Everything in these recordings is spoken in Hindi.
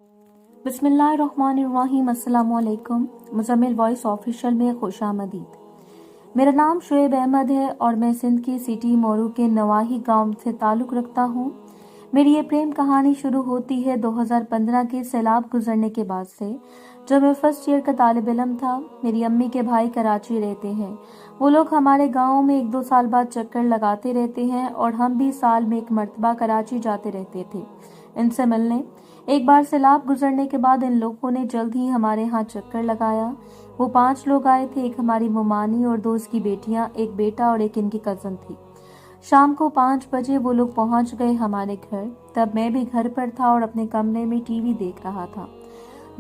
बिस्मिल्लाहिर्रहमानिर्रहीम। अस्सलाम वालेकुम। मुज़म्मिल वॉइस ऑफिशियल में खुशामदीद। मेरा नाम शुएब अहमद है और मैं सिंध की सिटी मोरू के नवाही गांव से ताल्लुक़ रखता हूँ। मेरी ये प्रेम कहानी शुरू होती है 2015 के सैलाब गुजरने के बाद से, जब मैं फर्स्ट ईयर का तालिब इल्म था। मेरी अम्मी के भाई कराची रहते हैं। वो लोग हमारे गाँव में 1-2 साल बाद चक्कर लगाते रहते हैं और हम भी साल में एक मर्तबा कराची जाते रहते थे इनसे मिलने। एक बार सैलाब गुजरने के बाद इन लोगों ने जल्द ही हमारे यहाँ चक्कर लगाया। वो 5 लोग आए थे, एक हमारी मुमानी और 2 उसकी बेटियां, एक बेटा और एक इनकी कजन थी। शाम को 5 बजे वो लोग पहुंच गए हमारे घर। तब मैं भी घर पर था और अपने कमरे में टीवी देख रहा था।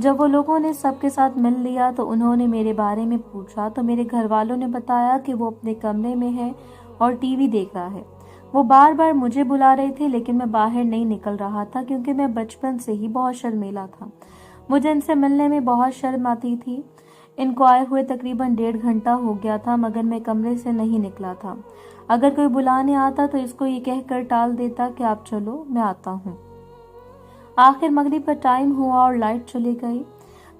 जब वो लोगों ने सबके साथ मिल लिया तो उन्होंने मेरे बारे में पूछा, तो मेरे घर वालों ने बताया कि वो अपने कमरे में है और टीवी देख रहा है। वो बार बार मुझे बुला रहे थे, लेकिन मैं बाहर नहीं निकल रहा था क्योंकि मैं बचपन से ही बहुत शर्मीला था। मुझे इनसे मिलने में बहुत शर्म आती थी। इनको आए हुए तकरीबन 1.5 घंटा हो गया था, मगर मैं कमरे से नहीं निकला था। अगर कोई बुलाने आता तो इसको ये कहकर टाल देता कि आप चलो, मैं आता हूँ। आखिर मगरिब का टाइम हुआ और लाइट चली गई,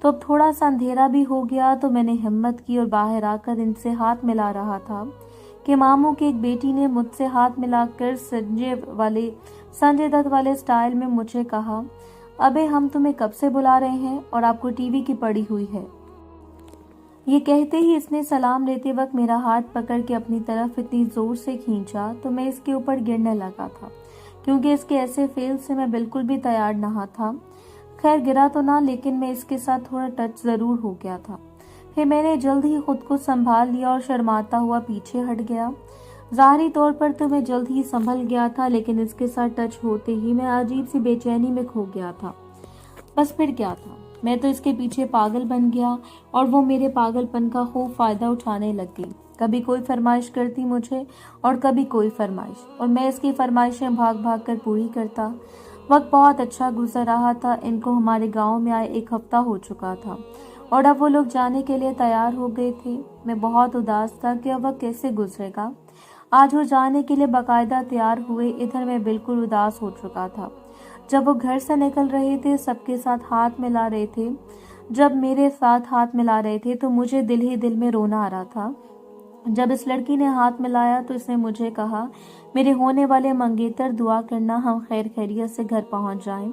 तो अब थोड़ा सा अंधेरा भी हो गया। तो मैंने हिम्मत की और बाहर आकर इनसे हाथ मिला रहा था कि मामू की एक बेटी ने मुझसे हाथ मिलाकर संजय दत्त वाले स्टाइल में मुझे कहा, अबे हम तुम्हें कब से बुला रहे हैं और आपको टीवी की पड़ी हुई है। ये कहते ही इसने सलाम लेते वक्त मेरा हाथ पकड़ के अपनी तरफ इतनी जोर से खींचा तो मैं इसके ऊपर गिरने लगा था, क्योंकि इसके ऐसे फेल से मैं बिल्कुल भी तैयार नहीं था। खैर गिरा तो ना, लेकिन मैं इसके साथ थोड़ा टच जरूर हो गया था। फिर मैंने जल्द ही खुद को संभाल लिया और शर्माता हुआ पीछे हट गया। ज़ाहिरी तौर पर तो मैं जल्द ही संभल गया था, लेकिन इसके साथ टच होते ही मैं अजीब सी बेचैनी में खो गया था। बस फिर क्या था, मैं तो इसके पीछे पागल बन गया और वो मेरे पागलपन का खूब फायदा उठाने लग गई। कभी कोई फरमाइश करती मुझे और कभी कोई फरमाइश, और मैं इसकी फरमाइशें भाग भाग कर पूरी करता। वक्त बहुत अच्छा गुजर रहा था। इनको हमारे गांव में आए 1 हफ्ता हो चुका था और अब वो लोग जाने के लिए तैयार हो गए थे। मैं बहुत उदास था कि अब वह कैसे गुजरेगा। आज वो जाने के लिए बाकायदा तैयार हुए, इधर मैं बिल्कुल उदास हो चुका था। जब वो घर से निकल रहे थे, सबके साथ हाथ मिला रहे थे, जब मेरे साथ हाथ मिला रहे थे तो मुझे दिल ही दिल में रोना आ रहा था। जब इस लड़की ने हाथ मिलाया तो इसने मुझे कहा, मेरे होने वाले मंगेतर दुआ करना हम खैर खैरियत से घर पहुंच जाएं।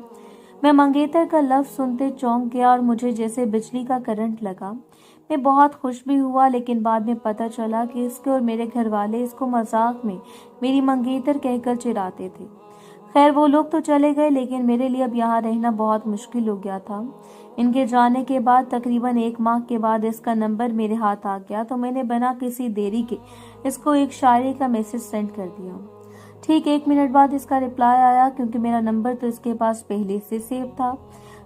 मैं मंगेतर का लफ्ज सुनते चौंक गया और मुझे जैसे बिजली का करंट लगा। मैं बहुत खुश भी हुआ, लेकिन बाद में पता चला कि इसके और मेरे घर वाले इसको मजाक में मेरी मंगेतर कहकर चिढ़ाते थे। खैर वो लोग तो चले गए, लेकिन मेरे लिए अब यहाँ रहना बहुत मुश्किल हो गया था। इनके जाने के बाद तकरीबन 1 माह के बाद इसका नंबर मेरे हाथ आ गया, तो मैंने बिना किसी देरी के इसको एक शायरी का मैसेज सेंड कर दिया। ठीक 1 मिनट बाद इसका रिप्लाई आया, क्योंकि मेरा नंबर तो इसके पास पहले से सेव था।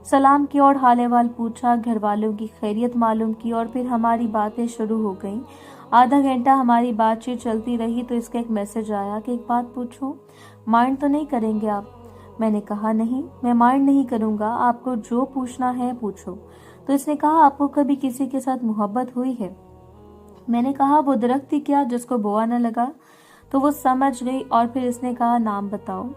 सलाम किया और हाल अहवाल पूछा, घर वालों की खैरियत मालूम की और फिर हमारी बातें शुरू हो गईं। आधा घंटा हमारी बातचीत चलती रही तो इसका एक मैसेज आया कि एक बात पूछूं, माइंड तो नहीं करेंगे आप। मैंने कहा नहीं, मैं माइंड नहीं करूंगा, आपको जो पूछना है पूछो। तो इसने कहा, आपको कभी किसी के साथ मोहब्बत हुई है। मैंने कहा, वो दरख्त ही क्या जिसको बोआ न लगा। तो वो समझ गई और फिर इसने कहा, नाम बताओ।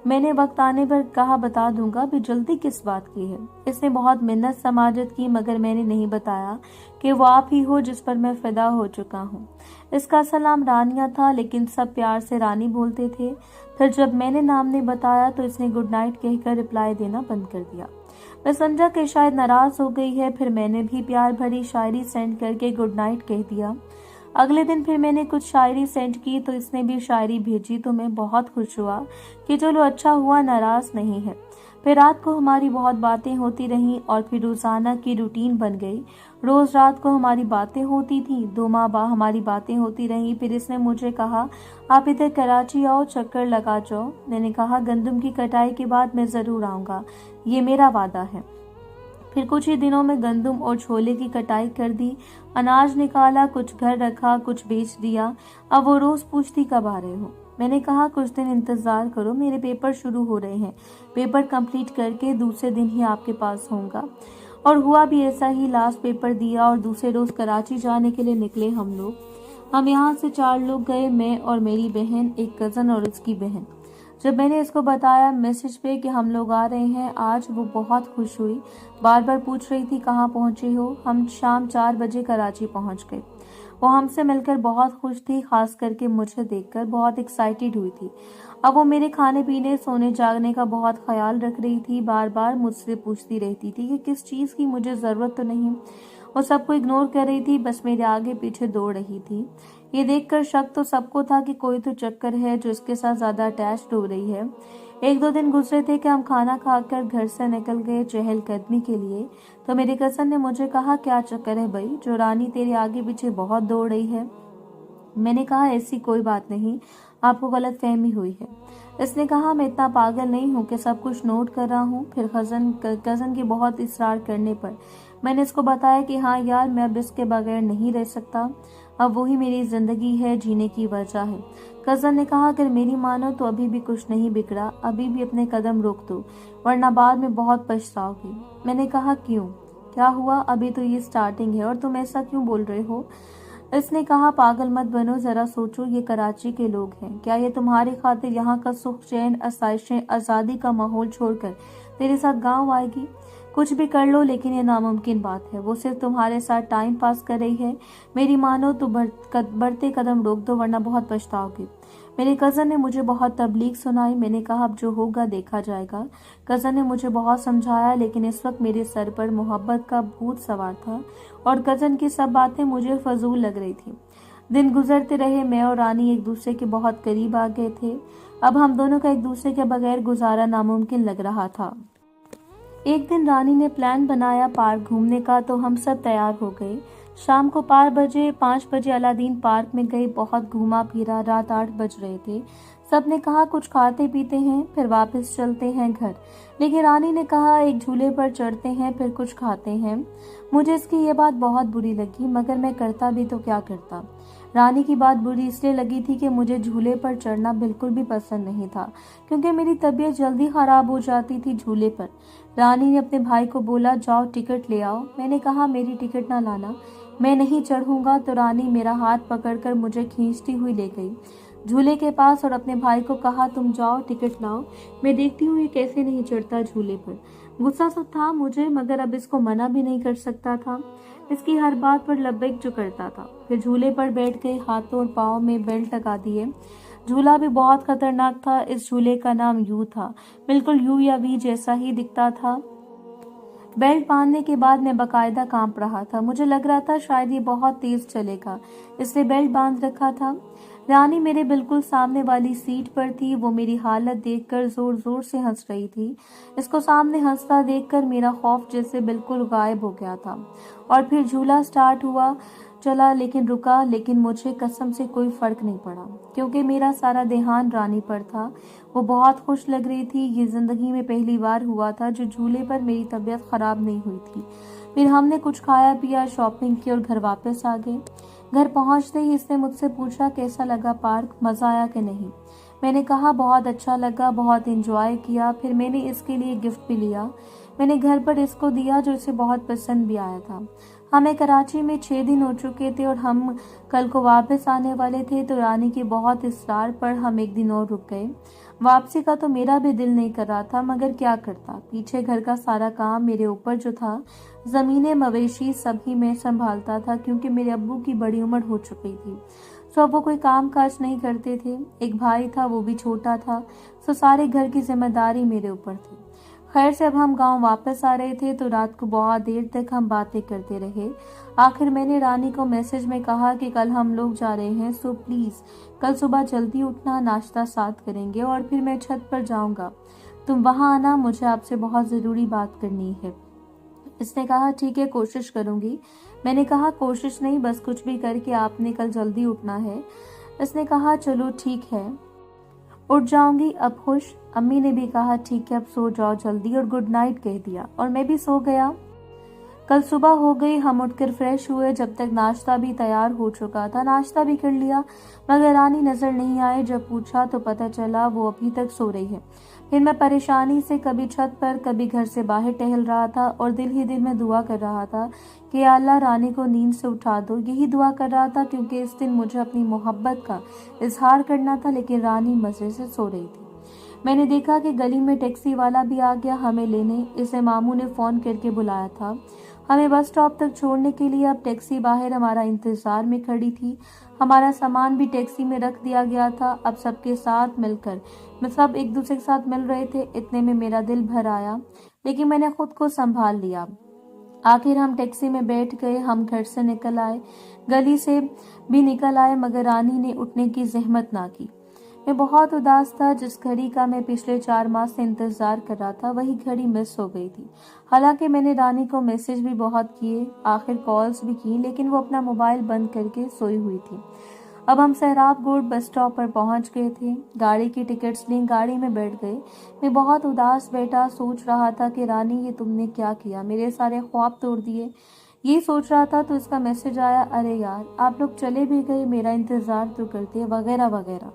मैंने वक्त आने पर कहा बता दूंगा, भी जल्दी किस बात की है। इसने बहुत मिन्नत समाजत की, मगर मैंने नहीं बताया कि वो आप ही हो जिस पर मैं फिदा हो चुका हूँ। इसका सलाम रानिया था, लेकिन सब प्यार से रानी बोलते थे। फिर जब मैंने नाम नहीं बताया तो इसने गुड नाइट कहकर रिप्लाई देना बंद कर दिया। मैं समझा कि शायद नाराज हो गई है। फिर मैंने भी प्यार भरी शायरी सेंड करके गुड नाइट कह दिया। अगले दिन फिर मैंने कुछ शायरी सेंड की तो इसने भी शायरी भेजी, तो मैं बहुत खुश हुआ कि चलो अच्छा हुआ, नाराज नहीं है। फिर रात को हमारी बहुत बातें होती रहीं और फिर रोजाना की रूटीन बन गई। रोज रात को हमारी बातें होती थी। 2 माह बाद हमारी बातें होती रहीं। फिर इसने मुझे कहा, आप इधर कराची आओ, चक्कर लगा जाओ। मैंने कहा, गंदम की कटाई के बाद मैं जरूर आऊंगा, ये मेरा वादा है। फिर कुछ ही दिनों में गंदम और छोले की कटाई कर दी, अनाज निकाला, कुछ घर रखा, कुछ बेच दिया। अब वो रोज पूछती कब आ रहे हो। मैंने कहा, कुछ दिन इंतजार करो, मेरे पेपर शुरू हो रहे हैं, पेपर कंप्लीट करके दूसरे दिन ही आपके पास होऊंगा। और हुआ भी ऐसा ही। लास्ट पेपर दिया और दूसरे रोज कराची जाने के लिए निकले हम लोग। हम यहाँ से 4 लोग गए, मैं और मेरी बहन, एक कजन और उसकी बहन। जब मैंने इसको बताया मैसेज पे कि हम लोग आ रहे हैं आज, वो बहुत खुश हुई। बार बार पूछ रही थी कहाँ पहुंची हो। हम शाम 4 बजे कराची पहुंच गए। वो हमसे मिलकर बहुत खुश थी, खास करके मुझे देखकर बहुत एक्साइटेड हुई थी। अब वो मेरे खाने पीने सोने जागने का बहुत ख्याल रख रही थी। बार बार मुझसे पूछती रहती थी कि किस चीज़ की मुझे ज़रूरत तो नहीं। वो सबको इग्नोर कर रही थी, बस मेरे आगे पीछे दौड़ रही थी। ये देखकर शक तो सबको था कि कोई तो चक्कर है जो इसके साथ ज़्यादा अटैच्ड हो रही है। 1-2 दिन गुजरे थे कि हम खाना खाकर घर से निकल गए चहलकदमी के लिए। तो मेरे कज़न ने मुझे कहा, क्या चक्कर है भाई, जो रानी तेरे आगे पीछे बहुत दौड़ रही है? मैंने कहा, ऐसी कोई बात नहीं, आपको गलतफहमी हुई है। इसने कहा, मैं इतना पागल नहीं हूँ कि सब कुछ नोट कर रहा हूँ। फिर कज़न के बहुत इसरार करने पर मैंने इसको बताया कि हाँ यार, मैं अब इसके बगैर नहीं रह सकता। अब वही मेरी जिंदगी है, जीने की वजह है। कज़न ने कहा, अगर मेरी मानो तो अभी भी कुछ नहीं बिगड़ा, अभी भी अपने कदम रोक दो, वरना बाद में बहुत पछताओगी। मैंने कहा, क्यों, क्या हुआ? अभी तो ये स्टार्टिंग है और तुम ऐसा क्यों बोल रहे हो? इसने कहा, पागल मत बनो, जरा सोचो, ये कराची के लोग हैं। क्या ये तुम्हारी खातिर यहाँ का सुख चैन आसाइशें आज़ादी का माहौल छोड़कर तेरे साथ गांव आएगी? कुछ भी कर लो, लेकिन ये नामुमकिन बात है। वो सिर्फ तुम्हारे साथ टाइम पास कर रही है। मेरी मानो तो बढ़ते कदम रोक दो, वरना बहुत पछताओगे। मेरे कज़न ने मुझे बहुत तबलीग सुनाई। मैंने कहा, अब जो होगा देखा जाएगा। कज़न ने मुझे बहुत समझाया, लेकिन इस वक्त मेरे सर पर मोहब्बत का भूत सवार था और कज़न की सब बातें मुझे फजूल लग रही थी। दिन गुजरते रहे, मैं और रानी एक दूसरे के बहुत करीब आ गए थे। अब हम दोनों का एक दूसरे के बगैर गुजारा नामुमकिन लग रहा था। एक दिन रानी ने प्लान बनाया पार्क घूमने का, तो हम सब तैयार हो गए। शाम को 5 बजे अलादीन पार्क में गए। बहुत घूमा फिरा, रात 8 बज रहे थे। सबने कहा कुछ खाते पीते हैं, फिर वापस चलते हैं घर। लेकिन रानी ने कहा एक झूले पर चढ़ते हैं, फिर कुछ खाते हैं। मुझे इसकी ये बात बहुत बुरी लगी, मगर मैं करता भी तो क्या करता। रानी की बात बुरी इसलिए लगी थी कि मुझे झूले पर चढ़ना बिल्कुल भी पसंद नहीं था, क्योंकि मेरी तबीयत जल्दी खराब हो जाती थी झूले पर। रानी ने अपने भाई को बोला, जाओ टिकट ले आओ। मैंने कहा, मेरी टिकट ना लाना, मैं नहीं चढ़ूंगा। तो रानी मेरा हाथ पकड़कर मुझे खींचती हुई ले गई झूले के पास और अपने भाई को कहा, तुम जाओ टिकट लाओ, मैं देखती हूँ ये कैसे नहीं चढ़ता झूले पर। गुस्सा तो था मुझे, मगर अब इसको मना भी नहीं कर सकता था। इसकी हर बात पर लब्बैक जो करता था। फिर झूले पर बैठ गए, हाथों और पाँव में बेल्ट लगा दिए। झूला भी बहुत खतरनाक था। इस झूले का नाम यू था, बिल्कुल यू या वी जैसा ही दिखता था। बेल्ट बांधने के बाद मैं बकायदा कांप रहा था। मुझे लग रहा था शायद ये बहुत तेज चलेगा, इसलिए बेल्ट बांध रखा था। रानी मेरे बिल्कुल सामने वाली सीट पर थी। वो मेरी हालत देखकर जोर जोर से हंस रही थी। इसको सामने हंसता देखकर मेरा खौफ जैसे बिल्कुल गायब हो गया था। और फिर झूला स्टार्ट हुआ, चला, लेकिन रुका। लेकिन मुझे कसम से कोई फर्क नहीं पड़ा, क्योंकि मेरा सारा ध्यान रानी पर था। वो बहुत खुश लग रही थी। ये जिंदगी में पहली बार हुआ था जो झूले पर मेरी तबीयत खराब नहीं हुई थी। फिर हमने कुछ खाया पिया, शॉपिंग की और घर वापस आ गए। घर पहुंचते ही इसने मुझसे पूछा, कैसा लगा पार्क, मजा आया कि नहीं? मैंने कहा, बहुत अच्छा लगा, बहुत एंजॉय किया। फिर मैंने इसके लिए गिफ्ट भी लिया। मैंने घर पर इसको दिया, जो इसे बहुत पसंद भी आया था। हमें कराची में 6 दिन हो चुके थे और हम कल को वापस आने वाले थे। तो रानी के बहुत इसरार पर हम एक दिन और रुक गए। वापसी का तो मेरा भी दिल नहीं कर रहा था, मगर क्या करता। पीछे घर का सारा काम मेरे ऊपर जो था, जमीनें मवेशी सभी मैं संभालता था, क्योंकि मेरे अब्बू की बड़ी उम्र हो चुकी थी। सो अब वो कोई काम काज नहीं करते थे। एक भाई था, वो भी छोटा था। सो सारे घर की जिम्मेदारी मेरे ऊपर थी। खैर से अब हम गांव वापस आ रहे थे, तो रात को बहुत देर तक हम बातें करते रहे। आखिर मैंने रानी को मैसेज में कहा कि कल हम लोग जा रहे हैं, सो प्लीज कल सुबह जल्दी उठना, नाश्ता साथ करेंगे और फिर मैं छत पर जाऊंगा, तुम वहां आना, मुझे आपसे बहुत जरूरी बात करनी है। इसने कहा, ठीक है, कोशिश करूंगी। मैंने कहा, कोशिश नहीं, बस कुछ भी करके आपने कल जल्दी उठना है। इसने कहा, चलो ठीक है, उठ जाऊंगी। अब खुश। अम्मी ने भी कहा, ठीक है, अब सो जाओ जल्दी, और गुड नाइट कह दिया और मैं भी सो गया। कल सुबह हो गई। हम उठकर फ्रेश हुए। जब तक नाश्ता भी तैयार हो चुका था, नाश्ता भी कर लिया, मगर रानी नजर नहीं आई। जब पूछा तो पता चला वो अभी तक सो रही है। फिर मैं परेशानी से कभी छत पर कभी घर से बाहर टहल रहा था और दिल ही दिल में दुआ कर रहा था कि या अल्लाह रानी को नींद से उठा दो। यही दुआ कर रहा था, क्योंकि इस दिन मुझे अपनी मोहब्बत का इजहार करना था, लेकिन रानी मजे से सो रही थी। मैंने देखा कि गली में टैक्सी वाला भी आ गया हमें लेने। इसे मामू ने फोन करके बुलाया था हमें बस स्टॉप तक छोड़ने के लिए। अब टैक्सी बाहर हमारा इंतजार में खड़ी थी। हमारा सामान भी टैक्सी में रख दिया गया था। अब सबके साथ मिलकर मैं सब एक दूसरे के साथ मिल रहे थे। इतने में मेरा दिल भर आया, लेकिन मैंने खुद को संभाल लिया। आखिर हम टैक्सी में बैठ गए। हम घर से निकल आए, गली से भी निकल आए, मगर रानी ने उठने की जहमत ना की। मैं बहुत उदास था। जिस घड़ी का मैं पिछले 4 माह से इंतजार कर रहा था, वही घड़ी मिस हो गई थी। हालांकि मैंने रानी को मैसेज भी बहुत किए, आखिर कॉल्स भी की, लेकिन वो अपना मोबाइल बंद करके सोई हुई थी। अब हम सहराबगुड़ बस स्टॉप पर पहुंच गए थे। गाड़ी की टिकट्स ली, गाड़ी में बैठ गए। मैं बहुत उदास बैठा, सोच रहा था कि रानी ये तुमने क्या किया, मेरे सारे ख्वाब तोड़ दिए। ये सोच रहा था तो इसका मैसेज आया, अरे यार आप लोग चले भी गए, मेरा इंतजार तो करते, वगैरह वगैरह।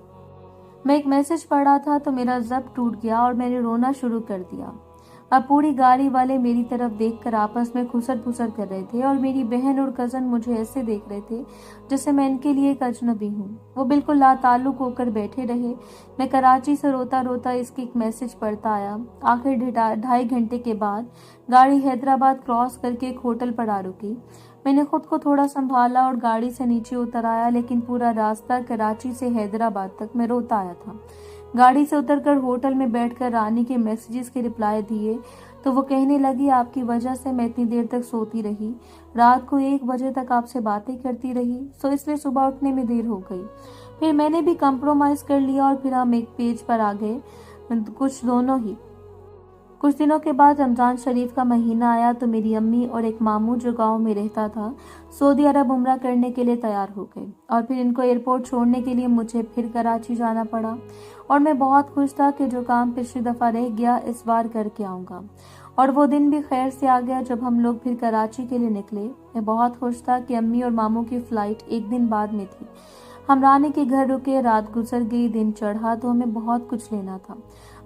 मैं एक मैसेज पढ़ा था तो मेरा जब टूट गया और मैंने रोना शुरू कर दिया। अब पूरी गाड़ी वाले मेरी तरफ देखकर आपस में खुसर फुसर कर रहे थे और मेरी बहन और कजन मुझे ऐसे देख रहे थे जैसे मैं इनके लिए एक अजनबी हूँ। वो बिल्कुल लाताल्लुक होकर बैठे रहे। मैं कराची से रोता रोता इसकी एक मैसेज पढ़ता आया। आखिर 2.5 घंटे के बाद गाड़ी हैदराबाद क्रॉस करके एक होटल पर आ रुकी। मैंने खुद को थोड़ा संभाला और गाड़ी से नीचे उतर आया, लेकिन पूरा रास्ता कराची से हैदराबाद तक मैं रोता आया था। गाड़ी से उतरकर होटल में बैठकर रानी के मैसेजेस के रिप्लाई दिए तो वो कहने लगी, आपकी वजह से मैं इतनी देर तक सोती रही, रात को 1 बजे तक आपसे बातें करती रही, सो इसलिए सुबह उठने में देर हो गई। फिर मैंने भी कंप्रोमाइज कर लिया और फिर हम एक पेज पर आ गए, कुछ दोनों ही। कुछ दिनों के बाद रमजान शरीफ का महीना आया तो मेरी अम्मी और एक मामू जो गांव में रहता था, सऊदी अरब उम्रा करने के लिए तैयार हो गए और फिर इनको एयरपोर्ट छोड़ने के लिए मुझे फिर कराची जाना पड़ा। और मैं बहुत खुश था कि जो काम पिछली दफा रह गया इस बार करके आऊंगा। और वो दिन भी खैर से आ गया जब हम लोग फिर कराची के लिए निकले। मैं बहुत खुश था कि अम्मी और मामू की फ्लाइट एक दिन बाद में थी। हम रानी के घर रुके, रात गुजर गई, दिन चढ़ा तो हमें बहुत कुछ लेना था।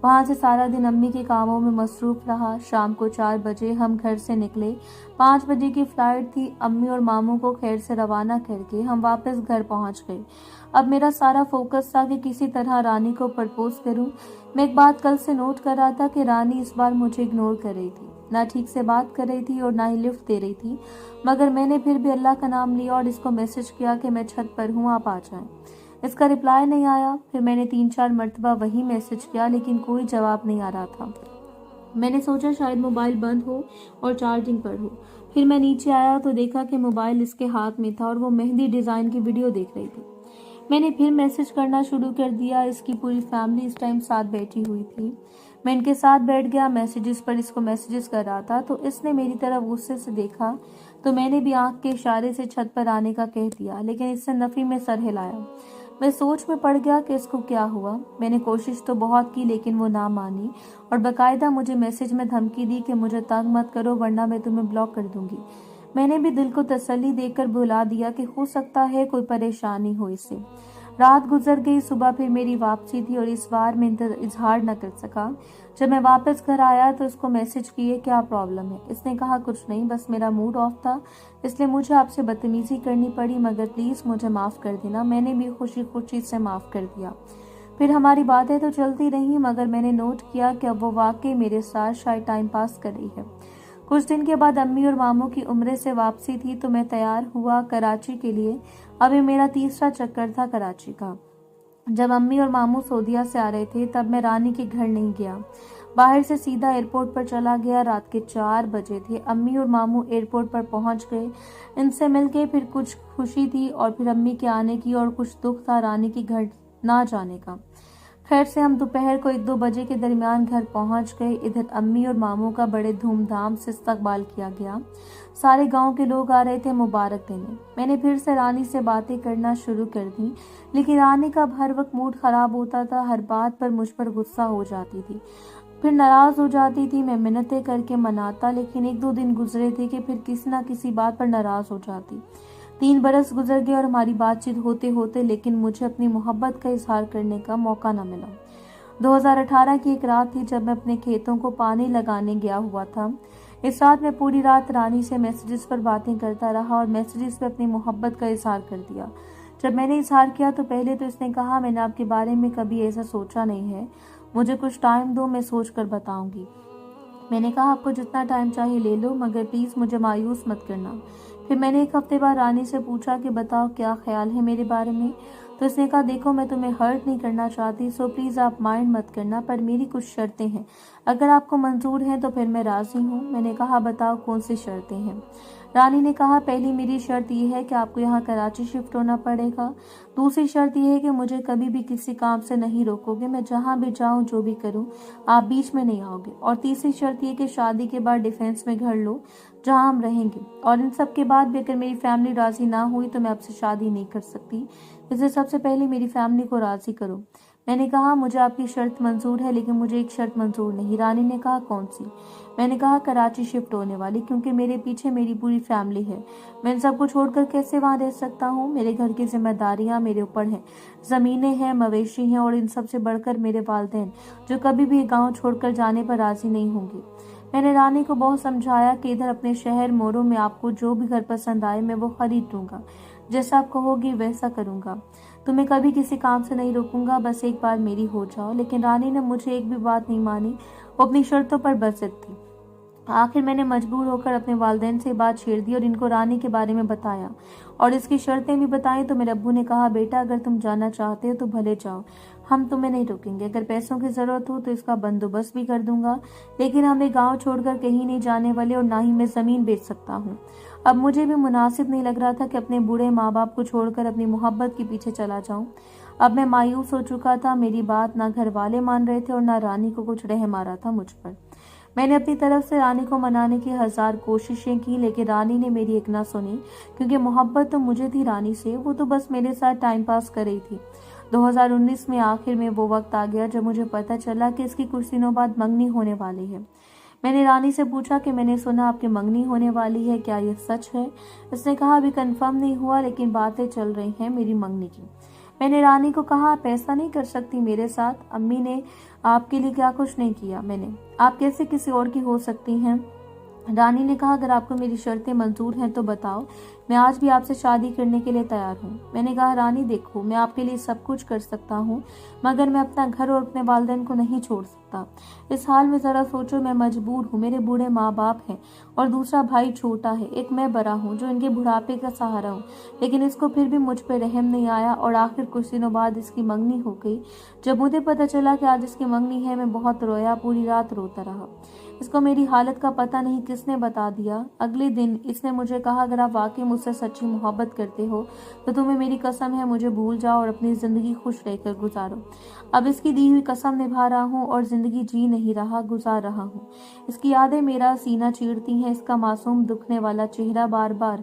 वहां से सारा दिन अम्मी के कामों में मसरूफ रहा। शाम को 4 बजे हम घर से निकले। 5 बजे की फ्लाइट थी। अम्मी और मामू को खैर से रवाना करके हम वापस घर पहुंच गए। अब मेरा सारा फोकस था कि किसी तरह रानी को प्रपोज करूं। मैं एक बात कल से नोट कर रहा था कि रानी इस बार मुझे इग्नोर कर रही थी, ना ठीक से बात कर रही थी और ना ही लिफ्ट दे रही थी। मगर मैंने फिर भी अल्लाह का नाम लिया और इसको मैसेज किया कि मैं छत पर हूँ, आप आ जाएं। इसका रिप्लाई नहीं आया। फिर मैंने 3-4 मरतबा वही मैसेज किया, लेकिन कोई जवाब नहीं आ रहा था। मैंने सोचा शायद मोबाइल बंद हो और चार्जिंग पर हो। फिर मैं नीचे आया तो देखा कि मोबाइल इसके हाथ में था और वो मेहंदी डिजाइन की वीडियो देख रही थी। मैंने फिर मैसेज करना शुरू कर दिया। इसकी पूरी फैमिली इस टाइम साथ बैठी हुई थी। मैं इनके साथ बैठ गया, मैसेजेस पर इसको मैसेजेस कर रहा था तो इसने मेरी तरफ गुस्से से देखा तो मैंने भी आंख के इशारे से छत पर आने का कह दिया, लेकिन इसने नफी में सर हिलाया। मैं सोच में पड़ गया कि इसको क्या हुआ। मैंने कोशिश तो बहुत की लेकिन वो ना मानी और बकायदा मुझे मैसेज में धमकी दी कि मुझे तंग मत करो वरना मैं तुम्हें ब्लॉक कर दूंगी। मैंने भी दिल को तसल्ली देकर भुला दिया कि हो सकता है कोई परेशानी हो इससे। रात गुजर गई, सुबह फिर मेरी वापसी थी और इस बार मैं इजहार न कर सका। जब मैं वापस घर आया तो इसको मैसेज किए क्या प्रॉब्लम है। इसने कहा कुछ नहीं, बस मेरा मूड ऑफ था इसलिए मुझे आपसे बदतमीजी करनी पड़ी, मगर प्लीज मुझे माफ कर देना। मैंने भी खुशी खुशी से माफ कर दिया। फिर हमारी बातें तो चलती रही, मगर मैंने नोट किया कि अब वो वाकई मेरे साथ शायद टाइम पास कर रही है। कुछ दिन के बाद अम्मी और मामू की उम्रे से वापसी थी तो मैं तैयार हुआ कराची के लिए। अभी मेरा तीसरा चक्कर था कराची का। जब अम्मी और मामू सऊदीया से आ रहे थे तब मैं रानी के घर नहीं गया, बाहर से सीधा एयरपोर्ट पर चला गया। रात के 4 बजे थे। अम्मी और मामू एयरपोर्ट पर पहुंच गए। इनसे मिलके फिर कुछ खुशी थी और फिर अम्मी के आने की और कुछ दुख था रानी के घर ना जाने का। खैर से हम दोपहर को 1-2 बजे के दरमियान घर पहुंच गए। इधर अम्मी और मामू का बड़े धूमधाम से इस्तकबाल किया गया। सारे गांव के लोग आ रहे थे मुबारक देने। मैंने फिर से रानी से बातें करना शुरू कर दी, लेकिन रानी का हर वक्त मूड खराब होता था। हर बात पर मुझ पर गुस्सा हो जाती थी, फिर नाराज हो जाती थी। मैं मिन्नतें करके मनाता, लेकिन 1-2 दिन गुजरे थे कि फिर किसी न किसी बात पर नाराज हो जाती। 3 बरस गुजर गए और हमारी बातचीत होते होते लेकिन मुझे अपनी मोहब्बत का इजहार करने का मौका न मिला। 2018 की एक रात थी जब मैं अपने खेतों को पानी लगाने गया हुआ था। इस रात मैं पूरी रात रानी से मैसेजेस पर बातें करता रहा और मैसेजेस पे अपनी मोहब्बत का इजहार कर दिया। जब मैंने इजहार किया तो पहले तो इसने कहा मैंने आपके बारे में कभी ऐसा सोचा नहीं है, मुझे कुछ टाइम दो, मैं सोच कर बताऊंगी। मैंने कहा आपको जितना टाइम चाहिए ले लो, मगर प्लीज़ मुझे मायूस मत करना। फिर मैंने एक हफ्ते बाद रानी से पूछा कि बताओ क्या ख्याल है मेरे बारे में। तो इसने कहा देखो मैं तुम्हें हर्ट नहीं करना चाहती, सो प्लीज़ आप माइंड मत करना, पर मेरी कुछ शर्तें हैं। अगर आपको मंजूर हैं तो फिर मैं राज़ी हूँ। मैंने कहा बताओ कौन सी शर्तें हैं। रानी ने कहा पहली मेरी शर्त यह है कि आपको यहाँ कराची शिफ्ट होना पड़ेगा। दूसरी शर्त यह है कि मुझे कभी भी किसी काम से नहीं रोकोगे, मैं जहाँ भी जाऊँ जो भी करूँ आप बीच में नहीं आओगे। और तीसरी शर्त यह कि शादी के बाद डिफेंस में घर लो जहाँ हम रहेंगे, और इन सब के बाद भी अगर मेरी फैमिली राजी ना हुई तो मैं आपसे शादी नहीं कर सकती, इसलिए सबसे पहले मेरी फैमिली को राजी करो। मैंने कहा मुझे आपकी शर्त मंजूर है, लेकिन मुझे एक शर्त मंजूर नहीं। रानी ने कहा कौन सी। मैंने कहा कराची शिफ्ट होने वाली, क्योंकि मेरे पीछे मेरी पूरी फैमिली है। मैं इन सबको छोड़कर कैसे वहाँ रह सकता हूँ। मेरे घर की जिम्मेदारियाँ मेरे ऊपर हैं, ज़मीनें हैं, मवेशी हैं, और इन सब से बढ़कर मेरे वालिदैन जो कभी भी गाँव छोड़कर जाने पर राजी नहीं होंगे। मैंने रानी को बहुत समझाया कि इधर अपने शहर मोरू में आपको जो भी घर पसंद आए मैं वो खरीद लूंगा, जैसा आप कहोगी वैसा करूंगा, तुम्हें कभी किसी काम से नहीं रोकूंगा, बस एक बार मेरी हो जाओ। लेकिन रानी ने मुझे एक भी बात नहीं मानी, वो अपनी शर्तों पर बस थी। आखिर मैंने मजबूर होकर अपने वालिदैन से बात छेड़ दी और इनको रानी के बारे में बताया और इसकी शर्तें भी बताई। तो मेरे अब्बू ने कहा बेटा अगर तुम जाना चाहते हो तो भले जाओ, हम तुम्हें नहीं रोकेंगे। अगर पैसों की जरूरत हो तो इसका बंदोबस्त भी कर दूंगा, लेकिन हमें गांव छोड़कर कहीं नहीं जाने वाले, और ना ही मैं जमीन बेच सकता हूँ। अब मुझे भी मुनासिब नहीं लग रहा था कि अपने बूढ़े माँ बाप को छोड़कर अपनी मोहब्बत के पीछे चला जाऊं। अब मैं मायूस हो चुका था। मेरी बात ना घर वाले मान रहे थे और ना रानी को कुछ रहम आ रहा था मुझ पर। मैंने अपनी तरफ से रानी को मनाने की 1000 कोशिशें की, लेकिन रानी ने मेरी एक ना सुनी, क्योंकि मोहब्बत तो मुझे थी रानी से, वो तो बस मेरे साथ टाइम पास कर रही थी। 2019 में आखिर में वो वक्त आ गया जब मुझे पता चला कि इसकी कुछ दिनों बाद मंगनी होने वाली है। मैंने रानी से पूछा कि मैंने सुना आपकी मंगनी होने वाली है, क्या ये सच है। इसने कहा अभी कंफर्म नहीं हुआ, लेकिन बातें चल रही हैं मेरी मंगनी की। मैंने रानी को कहा आप ऐसा नहीं कर सकती मेरे साथ, अम्मी ने आपके लिए क्या कुछ नहीं किया। आप कैसे किसी और की हो सकती हैं। रानी ने कहा अगर आपको मेरी शर्तें मंजूर हैं तो बताओ, मैं आज भी आपसे शादी करने के लिए तैयार हूँ। मैंने कहा रानी देखो मैं आपके लिए सब कुछ कर सकता हूँ, मगर मैं अपना घर और अपने वालिदैन को नहीं छोड़ सकता। इस हाल में जरा सोचो, मैं मजबूर हूँ, मेरे बूढ़े माँ बाप हैं और दूसरा भाई छोटा है, एक मैं बड़ा हूँ जो इनके बुढ़ापे का सहारा हूँ। लेकिन इसको फिर भी मुझ पर रहम नहीं आया और आखिर कुछ दिनों बाद इसकी मंगनी हो गई। जब मुझे पता चला कि आज इसकी मंगनी है मैं बहुत रोया, पूरी रात रोता रहा। इसको मेरी हालत का पता नहीं किसने बता दिया। अगले दिन इसने मुझे कहा अगर आप वाकई मुझसे सच्ची मोहब्बत करते हो तो तुम्हें मेरी कसम है मुझे भूल जाओ और अपनी जिंदगी खुश रहकर गुजारो। अब इसकी दी हुई कसम निभा रहा हूँ और जिंदगी जी नहीं रहा, गुजार रहा हूँ। इसकी यादें मेरा सीना चीरती हैं, इसका मासूम दुखने वाला चेहरा बार बार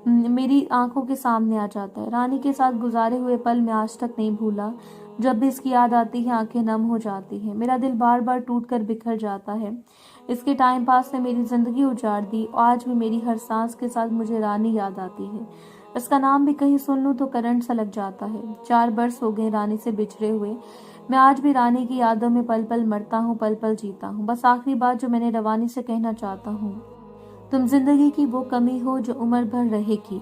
मेरी आंखों के सामने आ जाता है। रानी के साथ गुजारे हुए पल मैं आज तक नहीं भूला। जब भी इसकी याद आती है आंखें नम हो जाती हैं, मेरा दिल बार बार टूट कर बिखर जाता है। इसके टाइम पास ने मेरी जिंदगी उजाड़ दी और आज भी मेरी हर सांस के साथ मुझे रानी याद आती है। इसका नाम भी कहीं सुन लूं तो करंट सा लग जाता है। 4 वर्ष हो गए रानी से बिछड़े हुए। मैं आज भी रानी की यादों में पल पल मरता हूँ, पल पल जीता हूँ। बस आखिरी बात जो मैंने रवानी से कहना चाहता हूँ, तुम जिंदगी की वो कमी हो जो उम्र भर रहेगी।